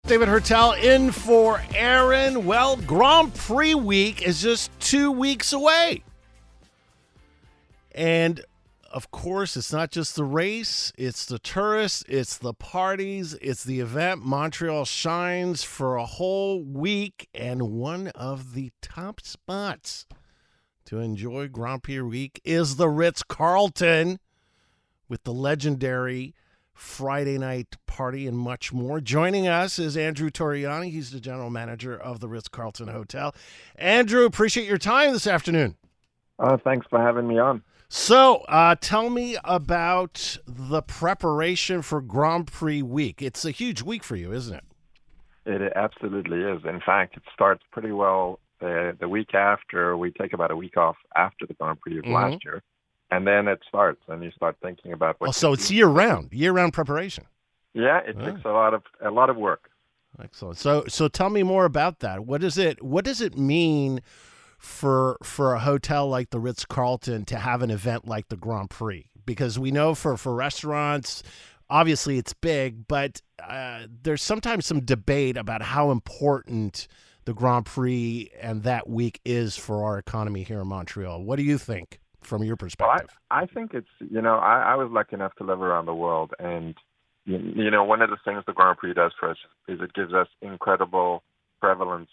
David Hertel in for Aaron. Well, Grand Prix week is just 2 weeks away. And, of course, it's not just the race. It's the tourists. It's the parties. It's the event. Montreal shines for a whole week. And one of the top spots to enjoy Grand Prix week is the Ritz-Carlton with the legendary Friday night party and much more. Joining us is Andrew Torriani. He's the general manager of the Ritz-Carlton Hotel. Andrew, appreciate your time this afternoon. Thanks for having me on. So tell me about the preparation for Grand Prix week. It's a huge week for you, isn't it? It absolutely is. In fact, it starts pretty well the week after. We take about a week off after the Grand Prix of last year. And then it starts, and you start thinking about what. So it's year-round preparation. Yeah, it takes a lot of work. Excellent. So tell me more about that. What does it mean for a hotel like the Ritz-Carlton to have an event like the Grand Prix? Because we know for restaurants, obviously it's big, but there's sometimes some debate about how important the Grand Prix and that week is for our economy here in Montreal. What do you think? From your perspective? Well, I think it's, I was lucky enough to live around the world. And, one of the things the Grand Prix does for us is it gives us incredible prevalence,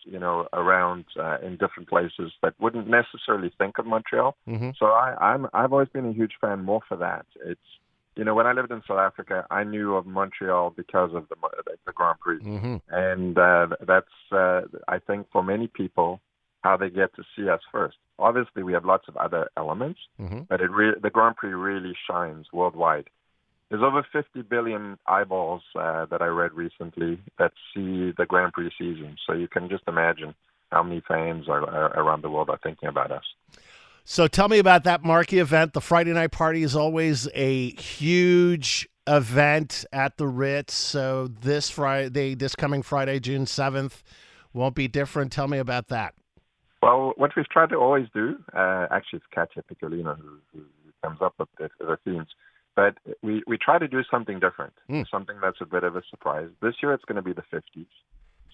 around in different places that wouldn't necessarily think of Montreal. Mm-hmm. So I've always been a huge fan more for that. It's, when I lived in South Africa, I knew of Montreal because of the Grand Prix. Mm-hmm. And that's, I think, for many people, how they get to see us first. Obviously, we have lots of other elements, but the Grand Prix really shines worldwide. There's over 50 billion eyeballs that I read recently that see the Grand Prix season. So you can just imagine how many fans around the world are thinking about us. So tell me about that marquee event. The Friday night party is always a huge event at the Ritz. So this coming Friday, June 7th, won't be different. Tell me about that. Well, what we've tried to always do, actually it's Katja Piccolino who comes up with the themes, but we try to do something different, something that's a bit of a surprise. This year it's going to be the 50s.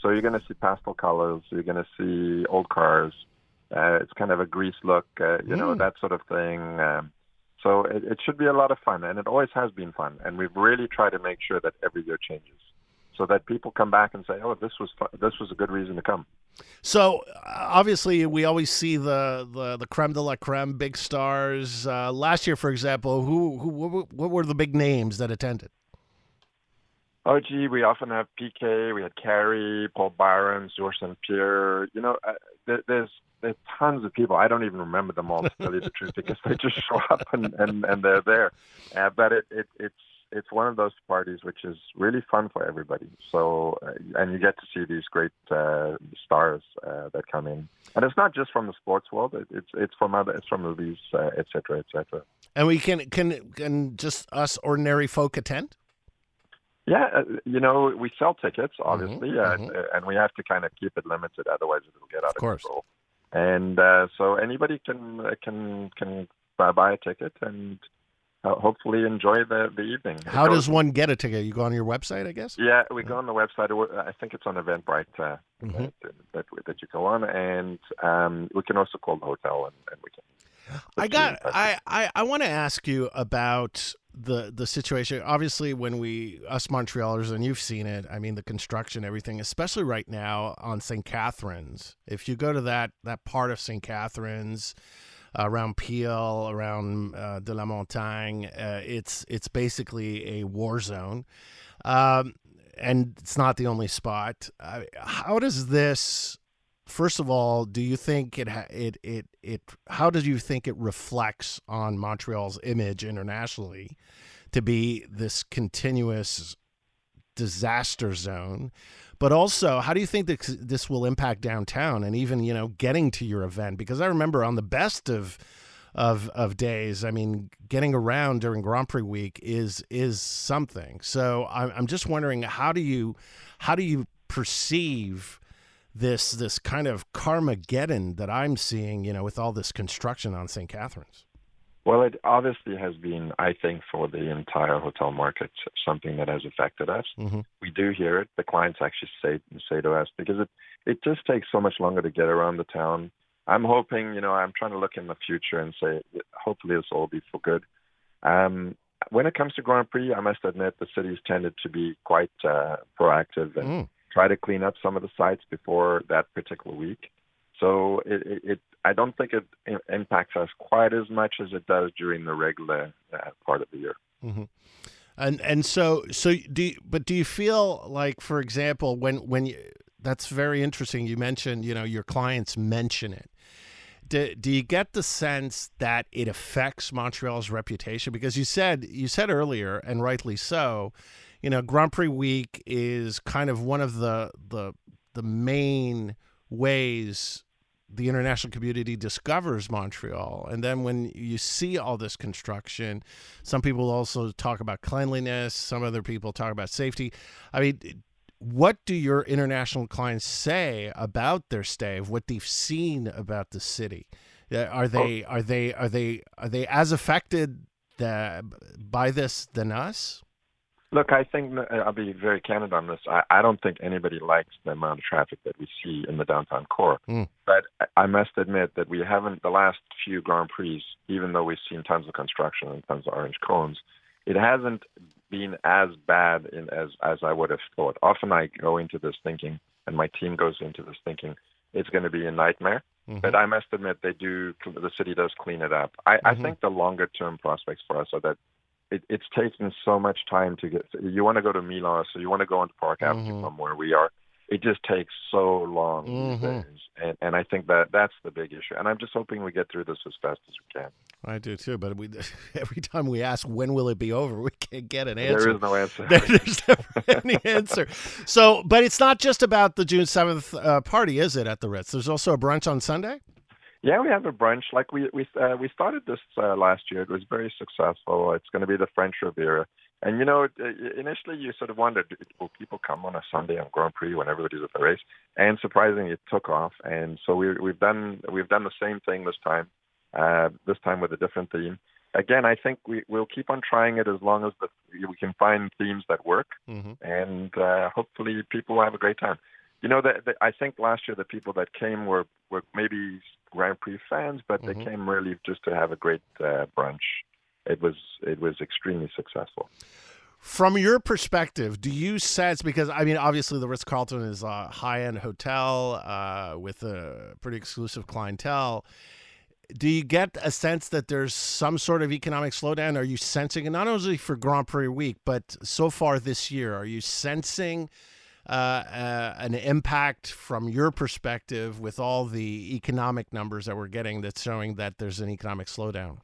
So you're going to see pastel colors, you're going to see old cars, it's kind of a grease look, that sort of thing. So it should be a lot of fun, and it always has been fun. And we've really tried to make sure that every year changes, so that people come back and say, "Oh, this was fun. This was a good reason to come." So obviously, we always see the creme de la creme, big stars. Last year, for example, what were the big names that attended? Oh, gee, we often have PK. We had Carrie, Paul Byron, Georges St. Pierre. There's tons of people. I don't even remember them all, to tell you the truth, because they just show up and they're there. But it's one of those parties which is really fun for everybody. So, and you get to see these great stars that come in, and it's not just from the sports world. It's from movies, et cetera, et cetera. And we can just us ordinary folk attend. Yeah, we sell tickets, obviously, and we have to kind of keep it limited, otherwise it'll get out of control. And so anybody can buy a ticket and hopefully enjoy the evening. How does one get a ticket? You go on your website, I guess? Yeah, we go on the website. I think it's on Eventbrite that you go on, and we can also call the hotel and we can. I want to ask you about the situation. Obviously, when us Montrealers, and you've seen it, I mean, the construction, everything, especially right now on St. Catharines. If you go to that part of St. Catharines, around Peel, around de la Montagne, it's basically a war zone, and it's not the only spot. How does this? First of all, do you think how do you think it reflects on Montreal's image internationally to be this continuous disaster zone? But also, how do you think this will impact downtown and even, getting to your event? Because I remember on the best of days, I mean, getting around during Grand Prix week is something. So I'm just wondering, how do you perceive this kind of Carmageddon that I'm seeing, with all this construction on St. Catharines? Well, it obviously has been, I think, for the entire hotel market, something that has affected us. Hmm. We do hear it. The clients actually say to us because it just takes so much longer to get around the town. I'm hoping, I'm trying to look in the future and say, hopefully this will all be for good. Um, when it comes to Grand Prix, I must admit the city's tended to be quite proactive and Mm. try to clean up some of the sites before that particular week. So I don't think it impacts us quite as much as it does during the regular part of the year. Hmm. And so do you feel like, for example, when you, that's very interesting. You mentioned, your clients mention it. Do you get the sense that it affects Montreal's reputation? Because you said earlier, and rightly so, Grand Prix week is kind of one of the main ways the international community discovers Montreal. And then when you see all this construction, some people also talk about cleanliness, some other people talk about safety. I mean, what do your international clients say about their stay, of what they've seen about the city? Are Oh, they as affected by this than us? look, I think I'll be very candid on this. I don't think anybody likes the amount of traffic that we see in the downtown core. Mm. But I must admit that we haven't, the last few Grand Prix, even though we've seen tons of construction and tons of orange cones, it hasn't been as bad as I would have thought. Often I go into this thinking, and my team goes into this thinking, it's going to be a nightmare. Hmm. But I must admit, the city does clean it up. I think the longer term prospects for us are that it's taking so much time to get. You want to go to Milan, so you want to go onto Park Avenue Hmm. from where we are. It just takes so long these Hmm. days, and I think that's the big issue. And I'm just hoping we get through this as fast as we can. I do too, but every time we ask when will it be over, we can't get an There answer. is no answer. There's never any answer. So, but it's not just about the June 7th party, is it, at the Ritz? There's also a brunch on Sunday? Yeah, we have a brunch. Like we started this last year. It was very successful. It's going to be the French Riviera. And initially you sort of wondered, will people come on a Sunday on Grand Prix when everybody's at the race? And surprisingly, it took off. And so we've done the same thing this time. This time with a different theme. Again, I think we'll keep on trying it as long as we can find themes that work, Hmm. and hopefully people will have a great time. I think last year the people that came were maybe Grand Prix fans, but they came really just to have a great brunch. It was extremely successful. From your perspective, do you sense, because I mean, obviously the Ritz-Carlton is a high-end hotel with a pretty exclusive clientele. Do you get a sense that there's some sort of economic slowdown? Are you sensing it, not only for Grand Prix week, but so far this year? Are you sensing an impact from your perspective with all the economic numbers that we're getting that's showing that there's an economic slowdown?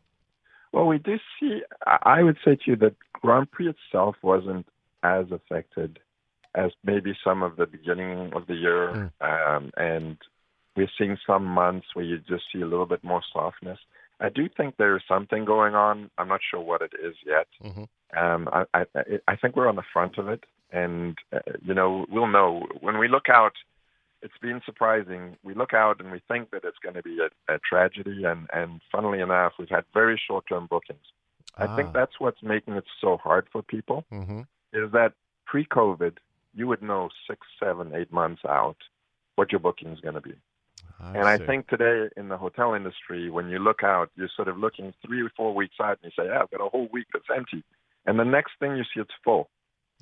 Well, we do see. I would say to you that Grand Prix itself wasn't as affected as maybe some of the beginning of the year, and we're seeing some months where you just see a little bit more softness. I do think there is something going on. I'm not sure what it is yet. I think we're on the front of it, and we'll know when we look out. It's been surprising. We look out and we think that it's going to be a tragedy, and funnily enough, we've had very short-term bookings. I think that's what's making it so hard for people. Is that pre-COVID, you would know 6, 7, 8 months out what your booking is going to be. I think today in the hotel industry, when you look out, you're sort of looking 3 or 4 weeks out, and you say, "Yeah, I've got a whole week that's empty," and the next thing you see, it's full.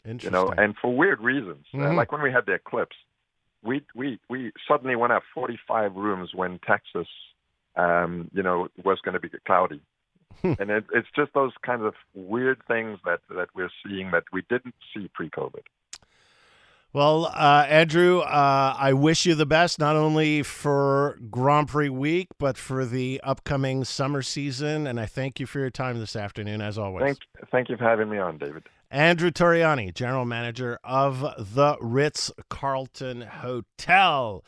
Interesting. And for weird reasons, like when we had the eclipse, we suddenly went up 45 rooms when Texas, was going to be cloudy, and it's just those kinds of weird things that we're seeing that we didn't see pre-COVID. Well, Andrew, I wish you the best, not only for Grand Prix week, but for the upcoming summer season. And I thank you for your time this afternoon, as always. Thank you for having me on, David. Andrew Torriani, General Manager of the Ritz-Carlton Hotel.